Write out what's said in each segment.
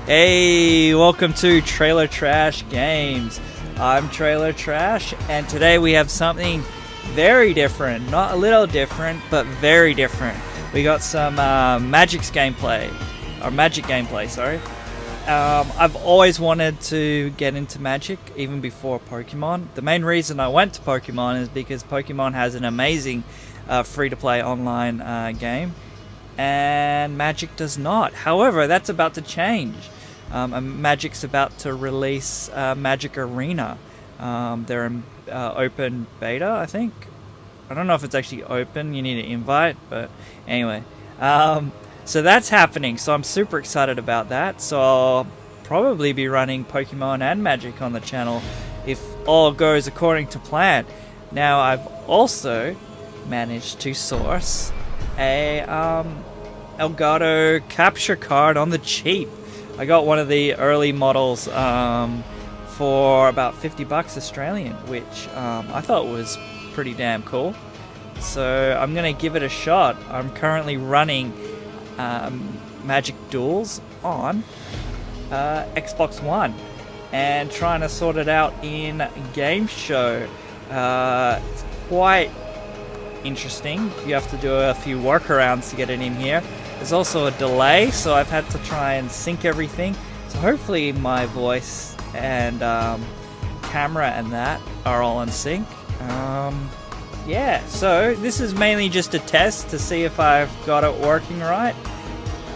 Hey, welcome to Trailer Trash Games. I'm Trailer Trash, and today we have something very different. Not a little different, but very different. We got some Magic gameplay, sorry. I've always wanted to get into Magic, even before Pokemon. The main reason I went to Pokemon is because Pokemon has an amazing free-to-play online game, and Magic does not. However, that's about to change. Magic's about to release Magic Arena. They're in open beta, I think. I don't know if it's actually open. You need an invite, but anyway. So that's happening. So I'm super excited about that. So I'll probably be running Pokemon and Magic on the channel if all goes according to plan. Now I've also managed to source a Elgato capture card on the cheap. I got one of the early models for about $50 Australian, which I thought was pretty damn cool. So I'm going to give it a shot. I'm currently running Magic Duels on Xbox One and trying to sort it out in Game Show. It's quite interesting. You have to do a few workarounds to get it in here. There's also a delay, so I've had to try and sync everything. So hopefully my voice and camera and that are all in sync. Yeah, so this is mainly just a test to see if I've got it working right.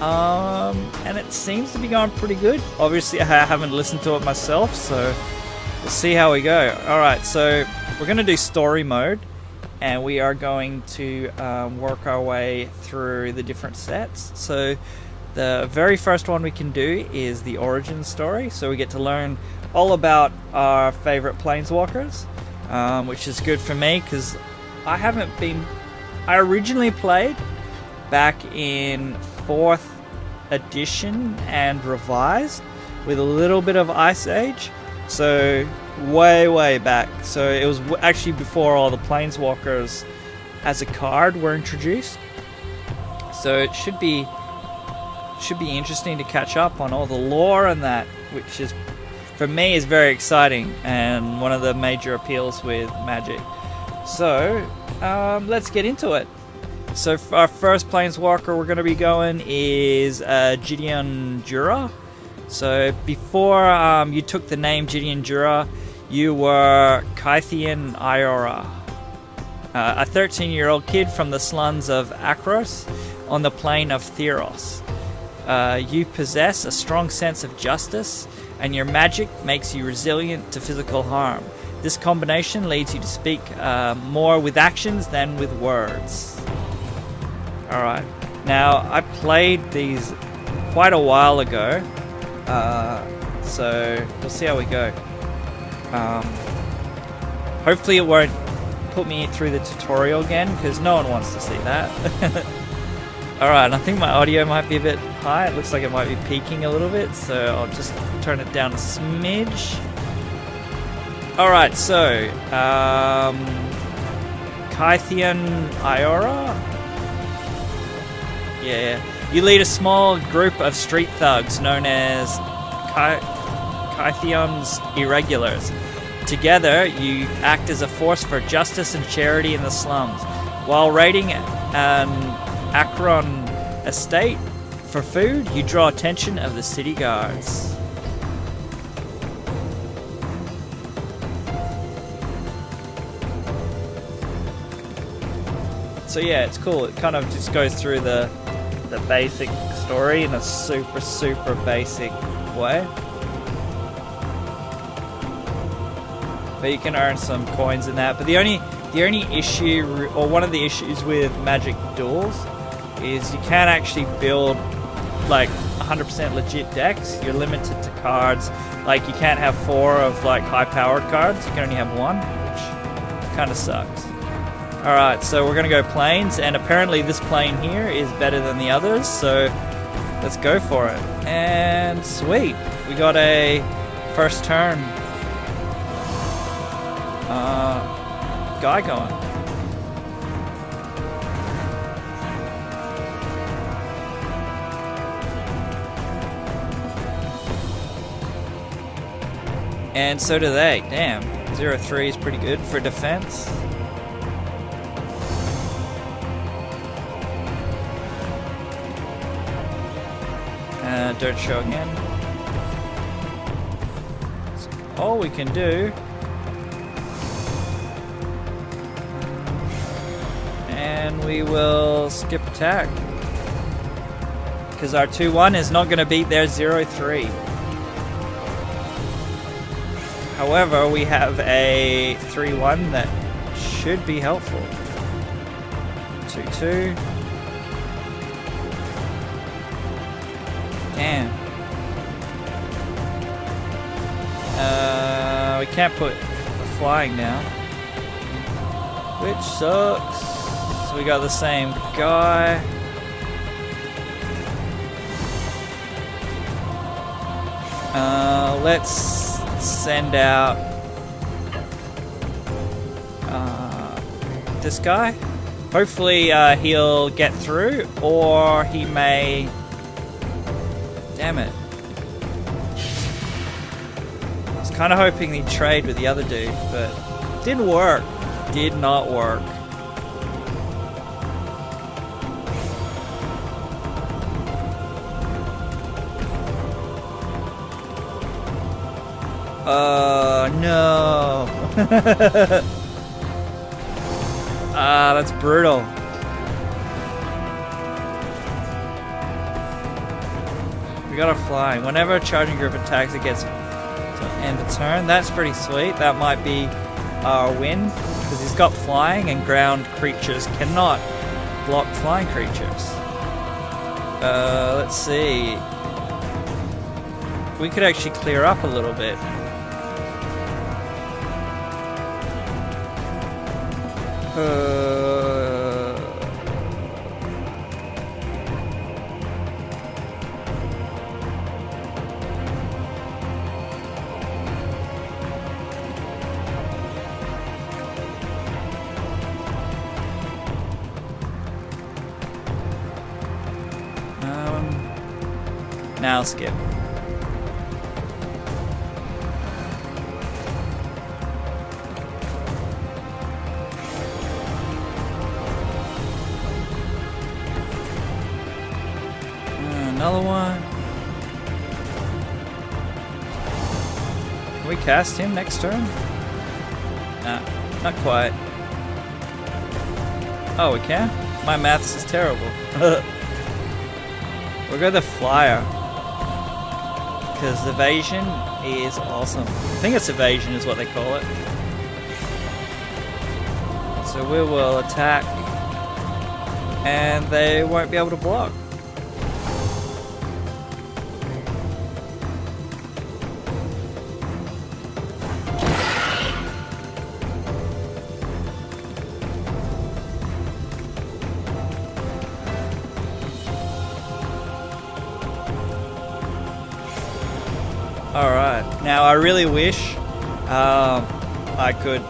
And it seems to be going pretty good. Obviously I haven't listened to it myself, so we'll see how we go. Alright, so we're going to do story mode. And we are going to work our way through the different sets. So the very first one we can do is the origin story. So we get to learn all about our favorite planeswalkers, which is good for me because I originally played back in 4th edition and revised with a little bit of Ice Age. So way back. So it was actually before all the planeswalkers as a card were introduced. So it should be interesting to catch up on all the lore and that, which is for me is very exciting and one of the major appeals with Magic. So let's get into it. So for our first planeswalker we're going to be going is Gideon Jura. So before you took the name Gideon Jura, you were Kytheon Iora, a 13-year-old kid from the slums of Akroan on the plane of Theros. You possess a strong sense of justice, and your magic makes you resilient to physical harm. This combination leads you to speak more with actions than with words. Alright, now I played these quite a while ago. So we'll see how we go. Hopefully it won't put me through the tutorial again because no one wants to see that. Alright, I think my audio might be a bit high. It looks like it might be peaking a little bit, so I'll just turn it down a smidge. Alright, so Kytheon Iora? Yeah. You lead a small group of street thugs known as Kytheon's Irregulars. Together, you act as a force for justice and charity in the slums. While raiding an Akroan estate for food, you draw attention of the city guards. So yeah, it's cool. It kind of just goes through the basic story in a super basic way. But you can earn some coins in that. But the only issue, or one of the issues with Magic Duels, is you can't actually build like 100% legit decks. You're limited to cards. Like you can't have 4 of like high-powered cards. You can only have 1, which kind of sucks. Alright, so we're gonna go planes, and apparently this plane here is better than the others, so let's go for it. And sweet, we got a first turn guy going. And so do they. Damn, 0-3 is pretty good for defense. Don't show again. So all we can do, and we will skip attack because our 2-1 is not going to beat their 0-3. However, we have a 3-1 that should be helpful. 2-2. Damn. We can't put flying now, which sucks. So we got the same guy. Let's send out this guy. Hopefully he'll get through, or he may... Damn it. I was kind of hoping he'd trade with the other dude, but didn't work. Did not work. No. That's brutal. We got a flying. Whenever a charging group attacks, it gets to end the turn. That's pretty sweet. That might be our win, because he's got flying, and ground creatures cannot block flying creatures. Let's see. We could actually clear up a little bit. Now skip. Another one. Can we cast him next turn? Nah, not quite. Oh, we can? My maths is terrible. We'll go the flyer, because evasion is awesome. I think it's evasion is what they call it. So we will attack, and they won't be able to block. Alright, now I really wish I could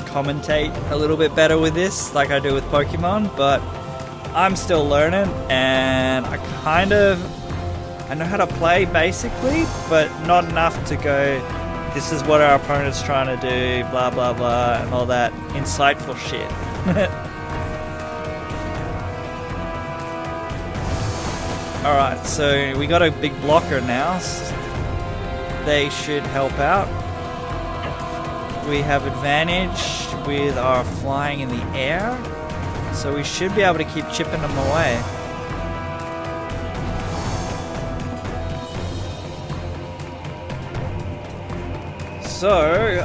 commentate a little bit better with this like I do with Pokemon, but I'm still learning, and I know how to play basically, but not enough to go, this is what our opponent's trying to do, blah blah blah, and all that insightful shit. Alright, so we got a big blocker now. They should help out. We have advantage with our flying in the air, so we should be able to keep chipping them away. So,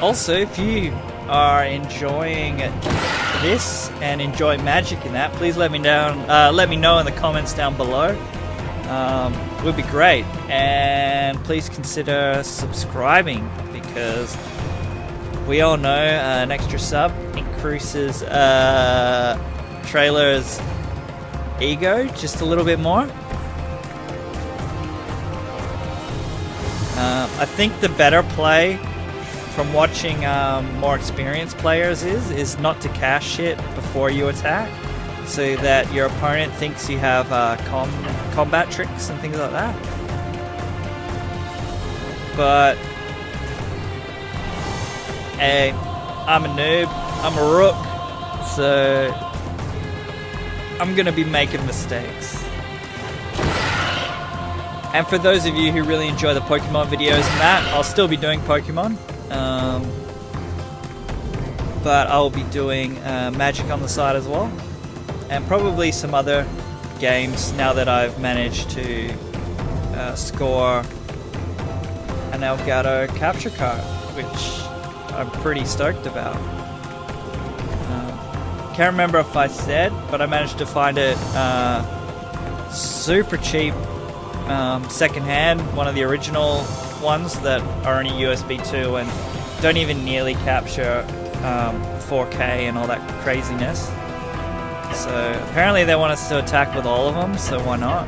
also, if you are enjoying this and enjoy Magic in that, please let me know in the comments down below. Would be great, and please consider subscribing, because we all know an extra sub increases Trailer's ego just a little bit more. I think the better play from watching more experienced players is not to cast shit before you attack, so that your opponent thinks you have combat tricks and things like that. But Hey, I'm a noob, I'm a rook, so I'm gonna be making mistakes. And for those of you who really enjoy the Pokemon videos and that, I'll still be doing Pokemon. But I'll be doing Magic on the side as well. And probably some other games now that I've managed to score an Elgato capture card, which I'm pretty stoked about. Can't remember if I said, but I managed to find it super cheap secondhand, one of the original ones that are only USB 2 and don't even nearly capture 4K and all that craziness. So apparently they want us to attack with all of them, so why not?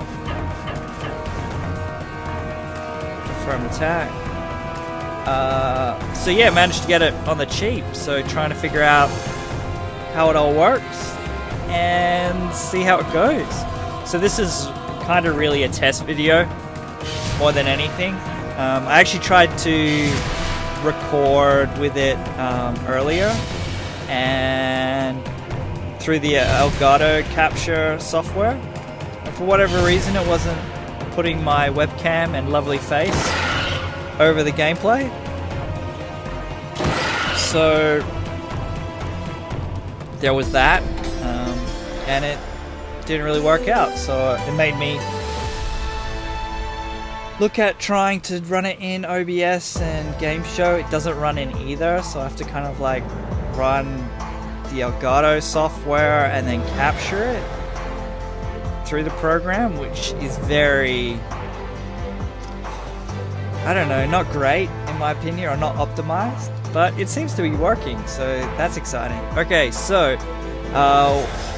Confirm attack. So yeah, managed to get it on the cheap, so trying to figure out how it all works and see how it goes. So this is kind of really a test video more than anything. I actually tried to record with it earlier, and through the Elgato capture software, and for whatever reason it wasn't putting my webcam and lovely face over the gameplay, so there was that, and it didn't really work out, so it made me look at trying to run it in OBS and Game Show. It doesn't run in either, so I have to kind of like run the Elgato software and then capture it through the program, which is very, I don't know, not great in my opinion, or not optimized, but it seems to be working, so that's exciting. Okay, so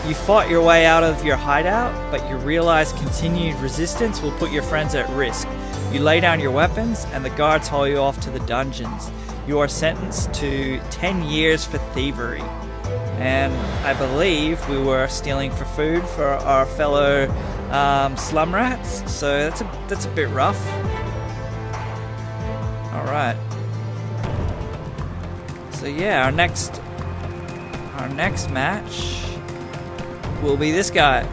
you fought your way out of your hideout, but you realize continued resistance will put your friends at risk. You lay down your weapons and the guards haul you off to the dungeons. You are sentenced to 10 years for thievery. And I believe we were stealing for food for our fellow slum rats, so that's a bit rough. Alright. So yeah, our next match will be this guy.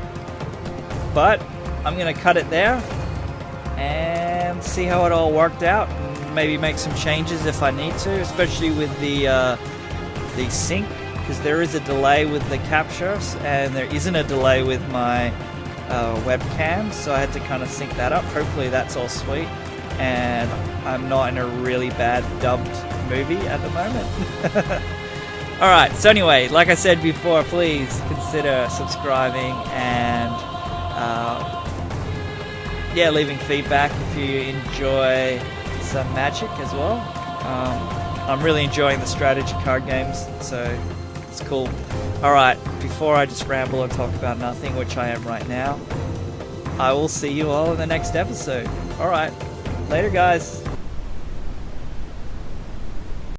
But I'm gonna cut it there and see how it all worked out, and maybe make some changes if I need to, especially with the sync, because there is a delay with the captures and there isn't a delay with my webcam, so I had to kind of sync that up. Hopefully that's all sweet and I'm not in a really bad dubbed movie at the moment. Alright, so anyway, like I said before, please consider subscribing and yeah, leaving feedback if you enjoy some Magic as well. I'm really enjoying the strategy card games, so it's cool. Alright, before I just ramble and talk about nothing, which I am right now, I will see you all in the next episode. Alright, later guys.